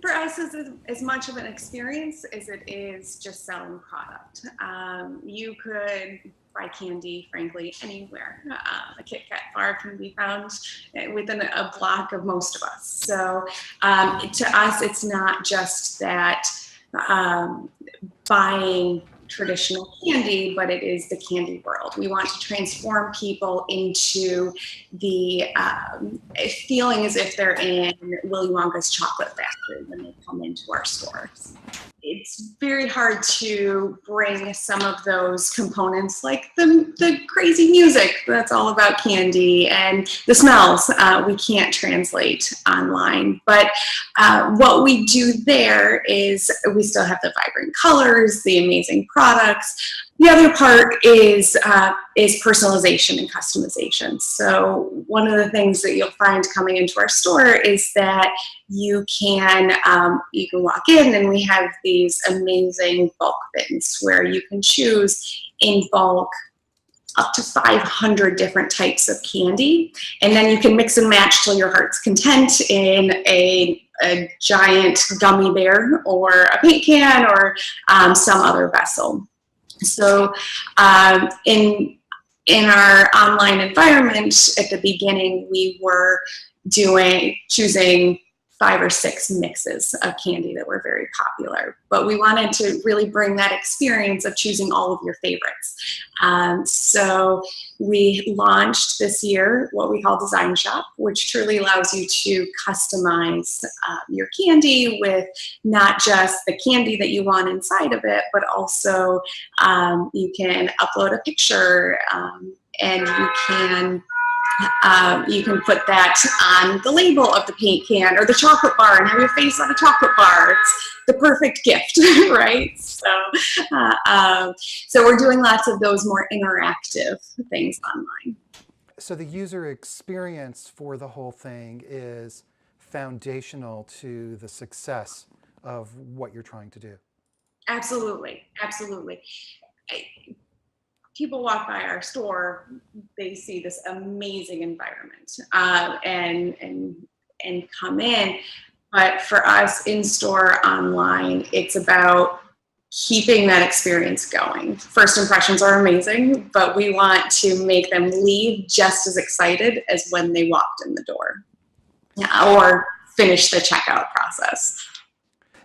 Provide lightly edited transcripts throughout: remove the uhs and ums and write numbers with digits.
For us, it's as much of an experience as it is just selling product. You could buy candy, frankly, anywhere. A Kit Kat bar can be found within a block of most of us. So to us, it's not just that buying traditional candy, but it is the candy world. We want to transform people into the feeling as if they're in Willy Wonka's chocolate factory when they come into our stores. It's very hard to bring some of those components, like the crazy music that's all about candy and the smells, we can't translate online. But what we do there is we still have the vibrant colors, the amazing products. The other part is personalization and customization. So one of the things that you'll find coming into our store is that you can walk in and we have these amazing bulk bins where you can choose in bulk up to 500 different types of candy, and then you can mix and match till your heart's content in a giant gummy bear or a paint can or some other vessel. So in our online environment at the beginning, we were choosing 5 or 6 mixes of candy that were very popular, but we wanted to really bring that experience of choosing all of your favorites. So we launched this year what we call Design Shop, which truly allows you to customize your candy with not just the candy that you want inside of it, but also you can upload a picture and you can put that on the label of the paint can or the chocolate bar and have your face on a chocolate bar. It's the perfect gift, right? So we're doing lots of those more interactive things online. So the user experience for the whole thing is foundational to the success of what you're trying to do. Absolutely, absolutely. People walk by our store, they see this amazing environment and come in. But for us, in-store, online, it's about keeping that experience going. First impressions are amazing, but we want to make them leave just as excited as when they walked in the door or finish the checkout process.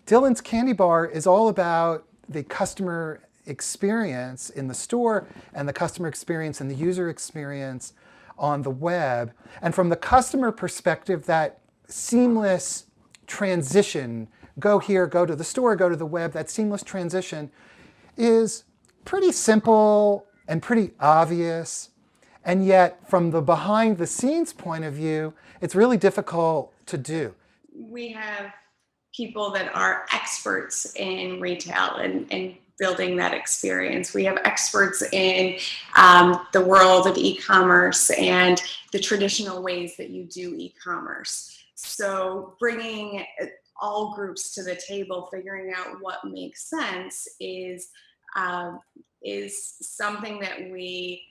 Dylan's Candy Bar is all about the customer experience in the store and the customer experience and the user experience on the web. And from the customer perspective, that seamless transition, go here, go to the store, go to the web, that seamless transition is pretty simple and pretty obvious. And yet, from the behind the scenes point of view, it's really difficult to do. We have people that are experts in retail and building that experience. We have experts in the world of e-commerce and the traditional ways that you do e-commerce. So bringing all groups to the table, figuring out what makes sense is something that we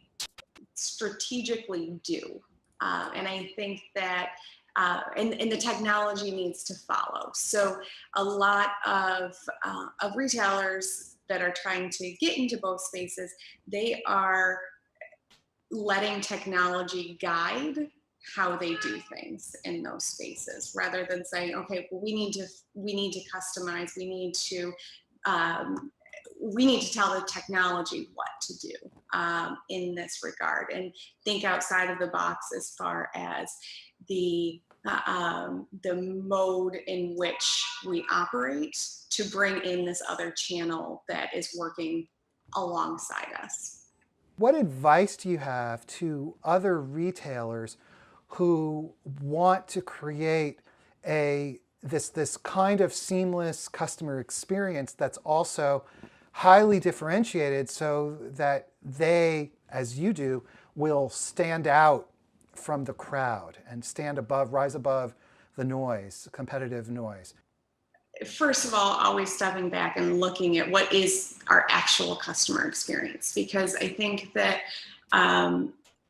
strategically do. And I think that and the technology needs to follow. So a lot of retailers that are trying to get into both spaces, they are letting technology guide how they do things in those spaces, rather than saying, okay, well, we need to customize, we need to tell the technology what to do in this regard, and think outside of the box as far as the mode in which we operate to bring in this other channel that is working alongside us. What advice do you have to other retailers who want to create this kind of seamless customer experience that's also highly differentiated so that they, as you do, will stand out from the crowd and rise above the noise, competitive noise? First of all, always stepping back and looking at what is our actual customer experience, because I think that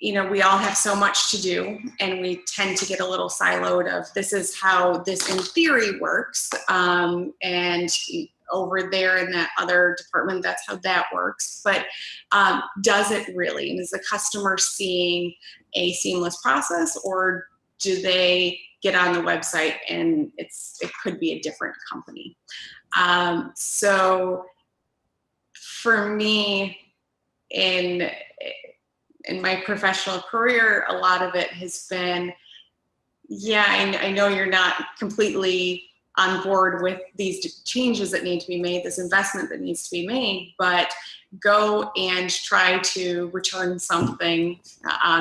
we all have so much to do, and we tend to get a little siloed of this is how this in theory works, and over there in that other department, that's how that works. But does it really? And is the customer seeing a seamless process, or do they get on the website and it could be a different company? So for me, in my professional career, a lot of it has been, yeah, I know you're not completely on board with these changes that need to be made, this investment that needs to be made, but go and try to return something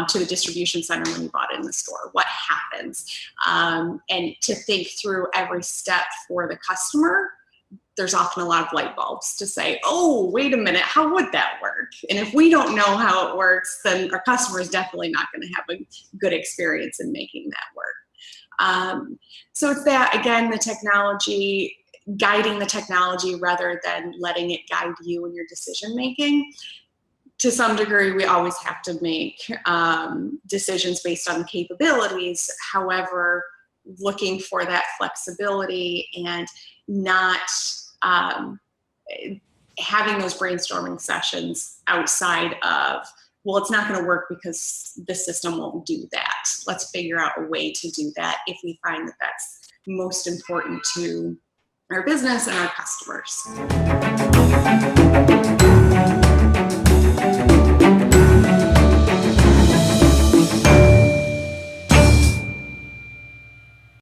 to the distribution center when you bought it in the store. What happens? And to think through every step for the customer. There's often a lot of light bulbs to say, oh, wait a minute, how would that work? And if we don't know how it works, then our customer is definitely not going to have a good experience in making that work. So it's that, again, the technology, guiding the technology rather than letting it guide you in your decision making. To some degree, we always have to make decisions based on capabilities. However, looking for that flexibility and not having those brainstorming sessions outside of, well, it's not going to work because the system won't do that. Let's figure out a way to do that if we find that that's most important to our business and our customers.